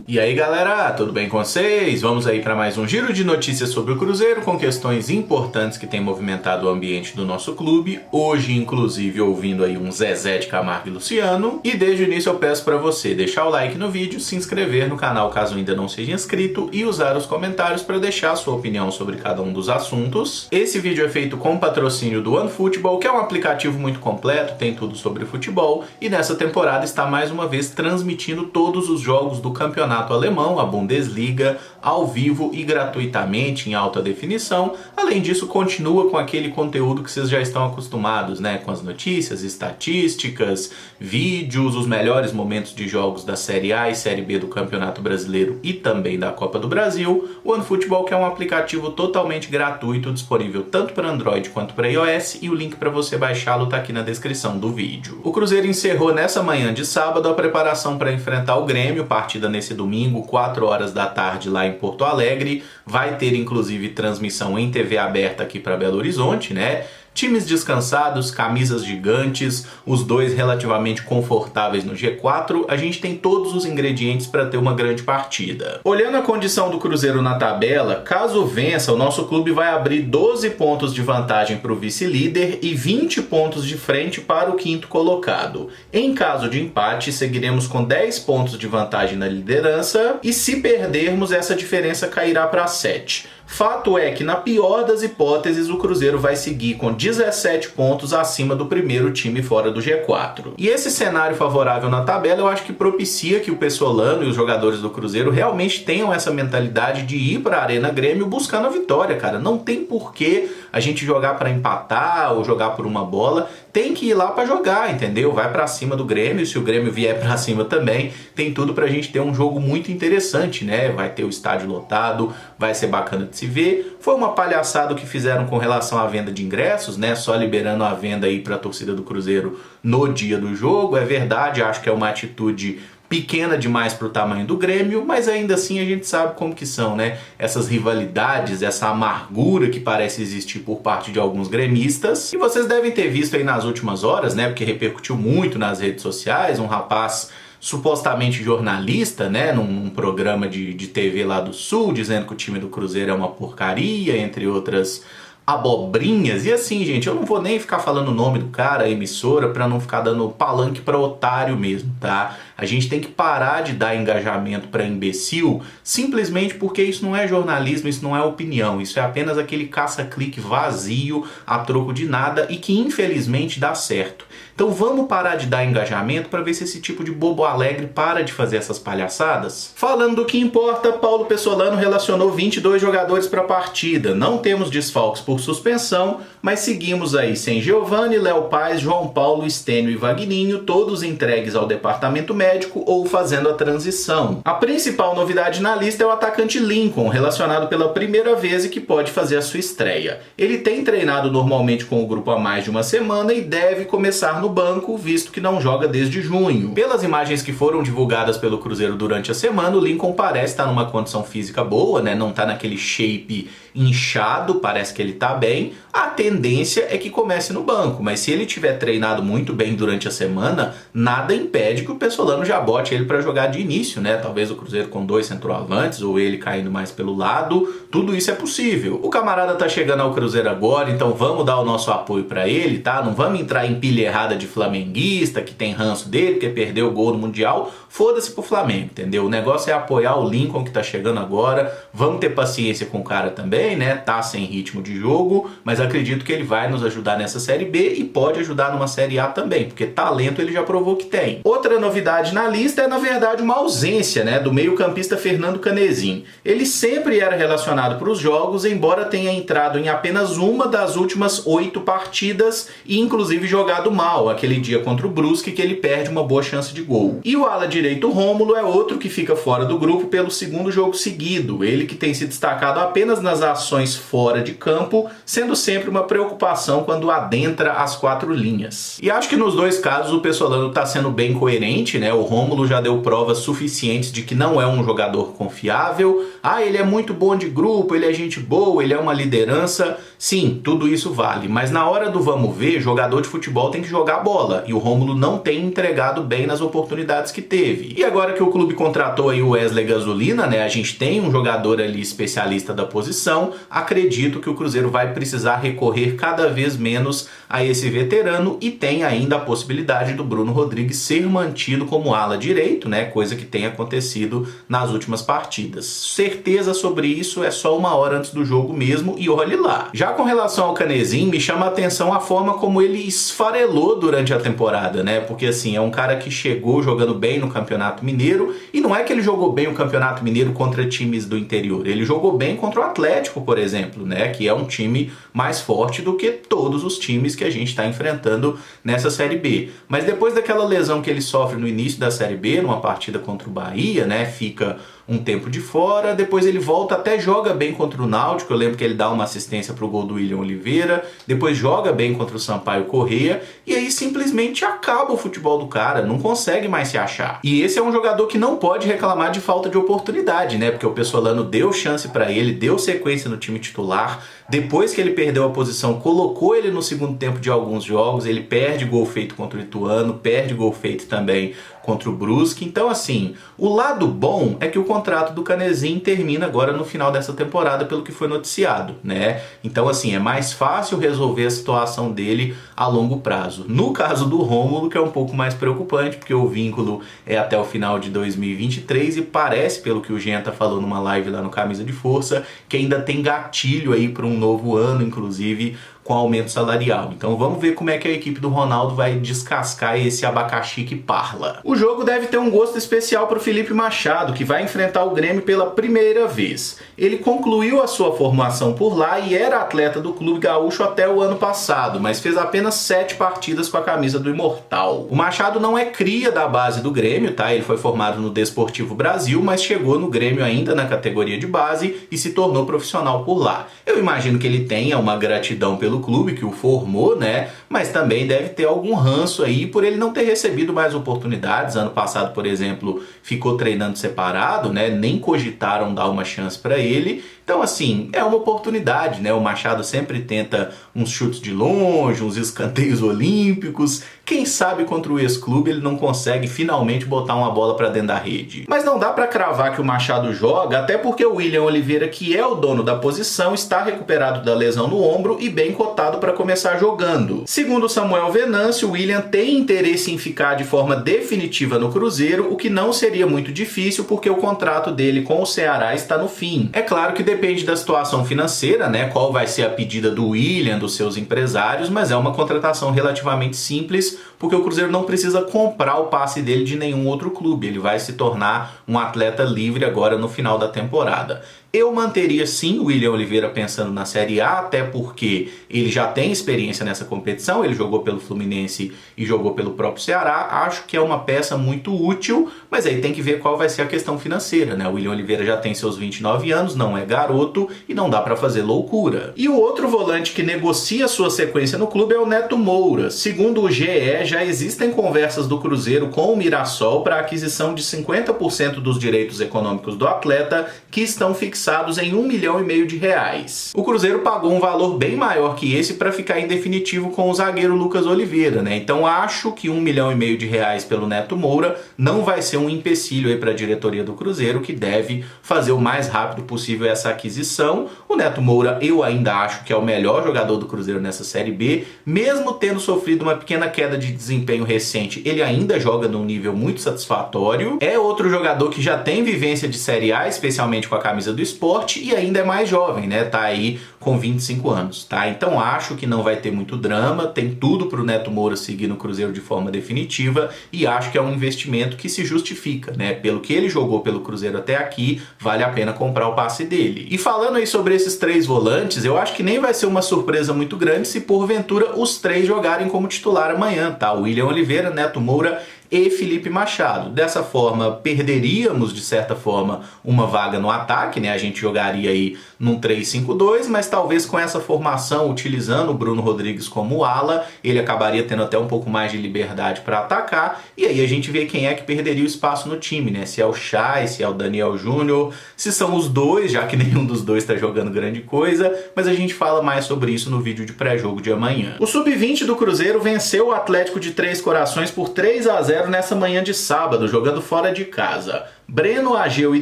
E aí galera, tudo bem com vocês? Vamos aí para mais um giro de notícias sobre o Cruzeiro com questões importantes que têm movimentado o ambiente do nosso clube. Hoje inclusive ouvindo aí um Zezé de Camargo e Luciano. E desde o início eu peço para você deixar o like no vídeo, se inscrever no canal caso ainda não seja inscrito e usar os comentários para deixar a sua opinião sobre cada um dos assuntos. Esse vídeo é feito com patrocínio do OneFootball, que é um aplicativo muito completo, tem tudo sobre futebol e nessa temporada está mais uma vez transmitindo todos os jogos do campeonato alemão, a Bundesliga, ao vivo e gratuitamente em alta definição. Além disso, continua com aquele conteúdo que vocês já estão acostumados, né? Com as notícias, estatísticas, vídeos, os melhores momentos de jogos da Série A e Série B do Campeonato Brasileiro e também da Copa do Brasil. O OneFootball, que é um aplicativo totalmente gratuito, disponível tanto para Android quanto para iOS, e o link para você baixá-lo está aqui na descrição do vídeo. O Cruzeiro encerrou nessa manhã de sábado a preparação para enfrentar o Grêmio, partida nesse domingo, 4 horas da tarde lá em Porto Alegre. Vai ter inclusive transmissão em TV aberta aqui para Belo Horizonte, né? Times descansados, camisas gigantes, os dois relativamente confortáveis no G4, a gente tem todos os ingredientes para ter uma grande partida. Olhando a condição do Cruzeiro na tabela, caso vença, o nosso clube vai abrir 12 pontos de vantagem para o vice-líder e 20 pontos de frente para o quinto colocado. Em caso de empate, seguiremos com 10 pontos de vantagem na liderança e se perdermos, essa diferença cairá para 7. Fato é que, na pior das hipóteses, o Cruzeiro vai seguir com 17 pontos acima do primeiro time fora do G4. E esse cenário favorável na tabela eu acho que propicia que o Pessolano e os jogadores do Cruzeiro realmente tenham essa mentalidade de ir para a Arena Grêmio buscando a vitória, cara. Não tem porquê a gente jogar para empatar ou jogar por uma bola. Tem que ir lá para jogar, entendeu? Vai para cima do Grêmio, se o Grêmio vier para cima também, tem tudo pra gente ter um jogo muito interessante, né? Vai ter o estádio lotado, vai ser bacana de se ver. Foi uma palhaçada o que fizeram com relação à venda de ingressos, né? Só liberando a venda aí para a torcida do Cruzeiro no dia do jogo. É verdade, acho que é uma atitude pequena demais para o tamanho do Grêmio, mas ainda assim a gente sabe como que são, né? Essas rivalidades, essa amargura que parece existir por parte de alguns gremistas. E vocês devem ter visto aí nas últimas horas, né? Porque repercutiu muito nas redes sociais, um rapaz supostamente jornalista, né, num programa de TV lá do Sul, dizendo que o time do Cruzeiro é uma porcaria, entre outras abobrinhas. E assim, gente, eu não vou nem ficar falando o nome do cara, a emissora, pra não ficar dando palanque pra otário mesmo, tá? A gente tem que parar de dar engajamento pra imbecil simplesmente porque isso não é jornalismo, isso não é opinião, isso é apenas aquele caça-clique vazio a troco de nada e que infelizmente dá certo. Então vamos parar de dar engajamento para ver se esse tipo de bobo alegre para de fazer essas palhaçadas. Falando do que importa, Paulo Pessolano relacionou 22 jogadores para a partida. Não temos desfalques por suspensão, mas seguimos aí sem Giovani, Léo Paz, João Paulo, Stênio e Vagninho, todos entregues ao departamento médico ou fazendo a transição. A principal novidade na lista é o atacante Lincoln, relacionado pela primeira vez e que pode fazer a sua estreia. Ele tem treinado normalmente com o grupo há mais de uma semana e deve começar no banco, visto que não joga desde junho. Pelas imagens que foram divulgadas pelo Cruzeiro durante a semana, o Lincoln parece estar numa condição física boa, né? Não tá naquele shape inchado, parece que ele tá bem. A tendência é que comece no banco, mas se ele tiver treinado muito bem durante a semana, nada impede que o Pessolano já bote ele para jogar de início, né? Talvez o Cruzeiro com 2 centroavantes ou ele caindo mais pelo lado, tudo isso é possível. O camarada tá chegando ao Cruzeiro agora, então vamos dar o nosso apoio para ele, tá? Não vamos entrar em pilha errada de flamenguista, que tem ranço dele, porque perdeu o gol no Mundial. Foda-se pro Flamengo, entendeu? O negócio é apoiar o Lincoln que tá chegando agora. Vamos ter paciência com o cara também, né? Tá sem ritmo de jogo, mas acredito que ele vai nos ajudar nessa Série B e pode ajudar numa Série A também, porque talento ele já provou que tem. Outra novidade na lista é, na verdade, uma ausência, né, do meio-campista Fernando Canezin. Ele sempre era relacionado para os jogos, embora tenha entrado em apenas uma das últimas 8 partidas e inclusive jogado mal, aquele dia contra o Brusque que ele perde uma boa chance de gol. E o ala direito Rômulo é outro que fica fora do grupo pelo segundo jogo seguido, ele que tem se destacado apenas nas ações fora de campo, sendo sempre uma preocupação quando adentra as 4 linhas. E acho que nos dois casos o Pessolano está sendo bem coerente, né? O Rômulo já deu provas suficientes de que não é um jogador confiável, Ah, ele é muito bom de grupo, ele é gente boa, ele é uma liderança. Sim, tudo isso vale, mas na hora do vamos ver, jogador de futebol tem que jogar bola, e o Rômulo não tem entregado bem nas oportunidades que teve. E agora que o clube contratou aí o Wesley Gasolina, né, a gente tem um jogador ali especialista da posição, acredito que o Cruzeiro vai precisar recorrer cada vez menos a esse veterano, e tem ainda a possibilidade do Bruno Rodrigues ser mantido como ala direito, né, coisa que tem acontecido nas últimas partidas. Certeza sobre isso é só uma hora antes do jogo mesmo, e olhe lá. Já com relação ao Canezin, me chama a atenção a forma como ele esfarelou durante a temporada, né? Porque assim, é um cara que chegou jogando bem no Campeonato Mineiro, e não é que ele jogou bem o Campeonato Mineiro contra times do interior, ele jogou bem contra o Atlético, por exemplo, né? Que é um time mais forte do que todos os times que a gente está enfrentando nessa Série B. Mas depois daquela lesão que ele sofre no início da Série B, numa partida contra o Bahia, né? Fica um tempo de fora, depois ele volta, até joga bem contra o Náutico, eu lembro que ele dá uma assistência pro gol do William Oliveira, depois joga bem contra o Sampaio Corrêa, e aí simplesmente acaba o futebol do cara, não consegue mais se achar. E esse é um jogador que não pode reclamar de falta de oportunidade, né, porque o Pessolano deu chance pra ele, deu sequência no time titular, depois que ele perdeu a posição, colocou ele no segundo tempo de alguns jogos, ele perde gol feito contra o Ituano, perde gol feito também contra o Brusque. Então assim, o lado bom é que o contrato do Canezin termina agora no final dessa temporada, pelo que foi noticiado, né? Então assim, é mais fácil resolver a situação dele a longo prazo. No caso do Rômulo, que é um pouco mais preocupante, porque o vínculo é até o final de 2023 e parece, pelo que o Genta falou numa live lá no Camisa de Força, que ainda tem gatilho aí para um novo ano, inclusive com aumento salarial. Então vamos ver como é que a equipe do Ronaldo vai descascar esse abacaxi que parla. O jogo deve ter um gosto especial para o Felipe Machado, que vai enfrentar o Grêmio pela primeira vez. Ele concluiu a sua formação por lá e era atleta do Clube Gaúcho até o ano passado, mas fez apenas 7 partidas com a camisa do Imortal. O Machado não é cria da base do Grêmio, tá? Ele foi formado no Desportivo Brasil, mas chegou no Grêmio ainda na categoria de base e se tornou profissional por lá. Eu imagino que ele tenha uma gratidão pelo clube que o formou, né? Mas também deve ter algum ranço aí por ele não ter recebido mais oportunidades. Ano passado, por exemplo, ficou treinando separado, né? Nem cogitaram dar uma chance para ele. Então, assim, é uma oportunidade, né? O Machado sempre tenta uns chutes de longe, uns escanteios olímpicos. Quem sabe contra o ex-clube ele não consegue finalmente botar uma bola para dentro da rede. Mas não dá para cravar que o Machado joga, até porque o William Oliveira, que é o dono da posição, está recuperado da lesão no ombro e bem cotado para começar jogando. Segundo Samuel Venâncio, o William tem interesse em ficar de forma definitiva no Cruzeiro, o que não seria muito difícil porque o contrato dele com o Ceará está no fim. É claro que depende da situação financeira, né? Qual vai ser a pedida do William, dos seus empresários, mas é uma contratação relativamente simples, porque o Cruzeiro não precisa comprar o passe dele de nenhum outro clube. Ele vai se tornar um atleta livre agora no final da temporada. Eu manteria sim o William Oliveira pensando na Série A, até porque ele já tem experiência nessa competição, ele jogou pelo Fluminense e jogou pelo próprio Ceará. Acho que é uma peça muito útil, mas aí tem que ver qual vai ser a questão financeira, né? O William Oliveira já tem seus 29 anos, não é garoto e não dá para fazer loucura. E o outro volante que negocia sua sequência no clube é o Neto Moura. Segundo o GE, já existem conversas do Cruzeiro com o Mirassol para a aquisição de 50% dos direitos econômicos do atleta, que estão fixados em R$1,5 milhão de reais. O Cruzeiro pagou um valor bem maior que esse para ficar em definitivo com o zagueiro Lucas Oliveira, né? Então acho que R$1,5 milhão de reais pelo Neto Moura não vai ser um empecilho aí para a diretoria do Cruzeiro, que deve fazer o mais rápido possível essa aquisição. O Neto Moura eu ainda acho que é o melhor jogador do Cruzeiro nessa Série B, mesmo tendo sofrido uma pequena queda de desempenho recente, ele ainda joga num nível muito satisfatório. É outro jogador que já tem vivência de Série A, especialmente com a camisa do Sport, e ainda é mais jovem, né? Tá aí com 25 anos, tá? Então acho que não vai ter muito drama, tem tudo pro Neto Moura seguir no Cruzeiro de forma definitiva, e acho que é um investimento que se justifica, né? Pelo que ele jogou pelo Cruzeiro até aqui, vale a pena comprar o passe dele. E falando aí sobre esses 3 volantes, eu acho que nem vai ser uma surpresa muito grande se porventura os 3 jogarem como titular amanhã, tá? O William Oliveira, Neto Moura e Felipe Machado. Dessa forma, perderíamos, de certa forma, uma vaga no ataque, né? A gente jogaria aí num 3-5-2, mas talvez com essa formação, utilizando o Bruno Rodrigues como ala, ele acabaria tendo até um pouco mais de liberdade para atacar, e aí a gente vê quem é que perderia o espaço no time, né? Se é o Chay, se é o Daniel Júnior, se são os dois, já que nenhum dos dois está jogando grande coisa, mas a gente fala mais sobre isso no vídeo de pré-jogo de amanhã. O Sub-20 do Cruzeiro venceu o Atlético de Três Corações por 3-0 nessa manhã de sábado, jogando fora de casa. Breno, Ageu e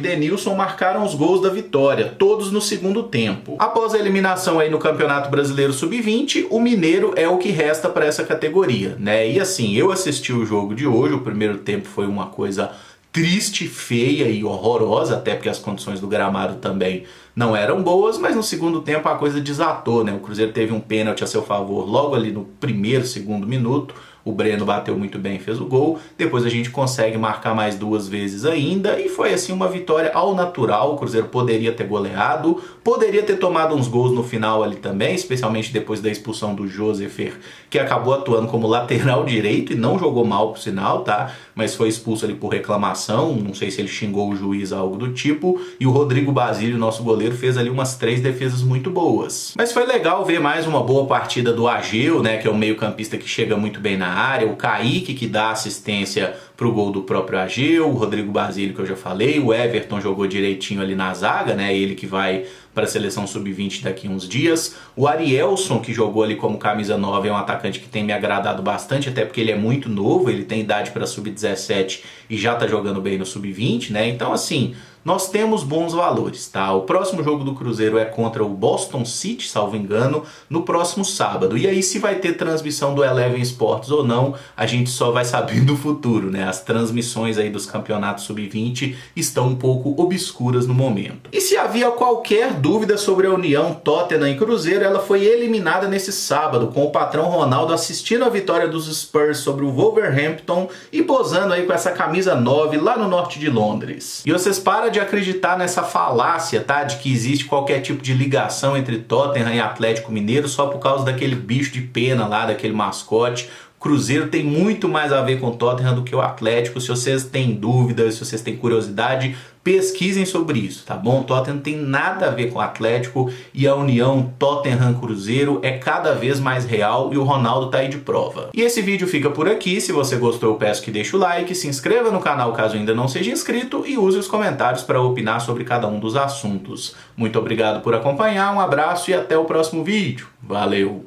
Denilson marcaram os gols da vitória, todos no segundo tempo. Após a eliminação aí no Campeonato Brasileiro Sub-20, o Mineiro é o que resta para essa categoria, né? E assim, eu assisti o jogo de hoje, o primeiro tempo foi uma coisa triste, feia e horrorosa, até porque as condições do gramado também não eram boas, mas no segundo tempo a coisa desatou, né? O Cruzeiro teve um pênalti a seu favor logo ali no primeiro, segundo minuto. O Breno bateu muito bem e fez o gol. Depois a gente consegue marcar mais 2 vezes ainda. E foi assim uma vitória ao natural. O Cruzeiro poderia ter goleado. Poderia ter tomado uns gols no final ali também. Especialmente depois da expulsão do Josefer, que acabou atuando como lateral direito. E não jogou mal por sinal, tá? Mas foi expulso ali por reclamação. Não sei se ele xingou o juiz, algo do tipo. E o Rodrigo Basílio, nosso goleiro, fez ali umas 3 defesas muito boas. Mas foi legal ver mais uma boa partida do Ageu, né? Que é um meio-campista que chega muito bem na área, o Kaique que dá assistência pro gol do próprio Ageu, o Rodrigo Basílio que eu já falei, o Everton jogou direitinho ali na zaga, né? Ele que vai para a seleção sub-20 daqui a uns dias. O Arielson, que jogou ali como camisa 9, é um atacante que tem me agradado bastante, até porque ele é muito novo, ele tem idade para sub-17 e já tá jogando bem no sub-20, né? Então assim, nós temos bons valores, tá? O próximo jogo do Cruzeiro é contra o Boston City, salvo engano, no próximo sábado. E aí, se vai ter transmissão do Eleven Sports ou não, a gente só vai saber no futuro, né? As transmissões aí dos campeonatos sub-20 estão um pouco obscuras no momento. E se havia qualquer dúvida sobre a união Tottenham e Cruzeiro, ela foi eliminada nesse sábado, com o patrão Ronaldo assistindo a vitória dos Spurs sobre o Wolverhampton e posando aí com essa camisa 9 lá no norte de Londres. E vocês param de acreditar nessa falácia, tá? De que existe qualquer tipo de ligação entre Tottenham e Atlético Mineiro só por causa daquele bicho de pena lá, daquele mascote. Cruzeiro tem muito mais a ver com o Tottenham do que o Atlético. Se vocês têm dúvidas, se vocês têm curiosidade, pesquisem sobre isso, tá bom? O Tottenham não tem nada a ver com o Atlético e a união Tottenham-Cruzeiro é cada vez mais real e o Ronaldo tá aí de prova. E esse vídeo fica por aqui. Se você gostou, eu peço que deixe o like, se inscreva no canal caso ainda não seja inscrito e use os comentários para opinar sobre cada um dos assuntos. Muito obrigado por acompanhar, um abraço e até o próximo vídeo. Valeu!